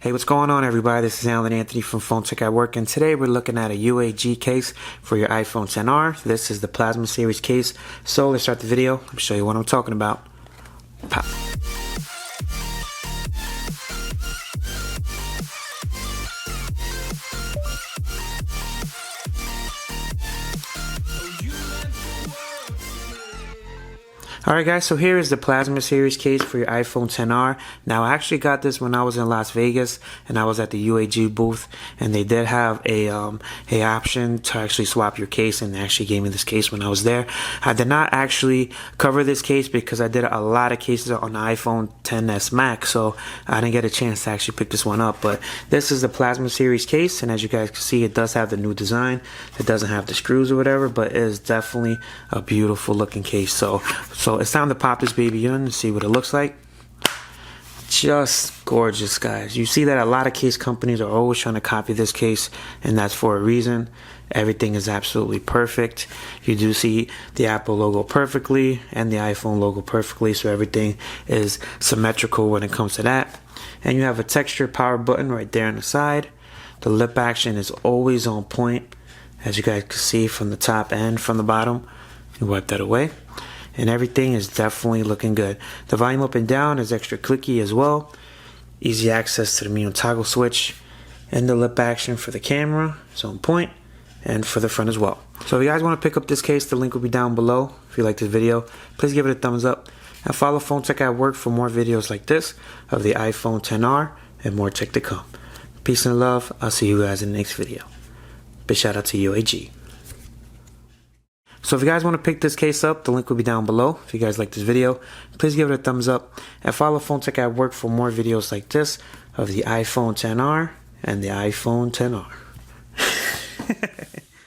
Hey, what's going on, everybody? This is Alan Anthony from Phone Tech at Work, and today we're looking at a UAG case for your iPhone XR. This is the Plasma series case. So let's start the video. Let me show you what I'm talking about. Pop. Alright guys, so here is the Plasma series case for your iPhone XR. Now I actually got this when I was in Las Vegas and I was at the UAG booth, and they did have a option to actually swap your case, and they actually gave me this case when I was there. I did not actually cover this case because I did a lot of cases on the iPhone XS Max, so I didn't get a chance to actually pick this one up. But this is the Plasma series case, and as you guys can see, it does have the new design. It doesn't have the screws or whatever, but it is definitely a beautiful looking case. So it's time to pop this baby in and see what it looks like. Just gorgeous, guys. You see that a lot of case companies are always trying to copy this case, and that's for a reason. Everything is absolutely perfect. You do see the Apple logo perfectly and the iPhone logo perfectly, so everything is symmetrical when it comes to that. And you have a texture power button right there on the side. The lip action is always on point, as you guys can see from the top and from the bottom. You wipe that away, and everything is definitely looking good. The volume up and down is extra clicky as well. Easy access to the mute toggle switch, and the lip action for the camera is on point, and for the front as well. So if you guys want to pick up this case, the link will be down below. If you like this video, please give it a thumbs up, and follow Phone Tech at Work for more videos like this of the iPhone XR and more tech to come. Peace and love. I'll see you guys in the next video. Big shout out to UAG. So if you guys want to pick this case up, the link will be down below. If you guys like this video, please give it a thumbs up, and follow Phone Tech at Work for more videos like this of the iPhone XR and the iPhone XR.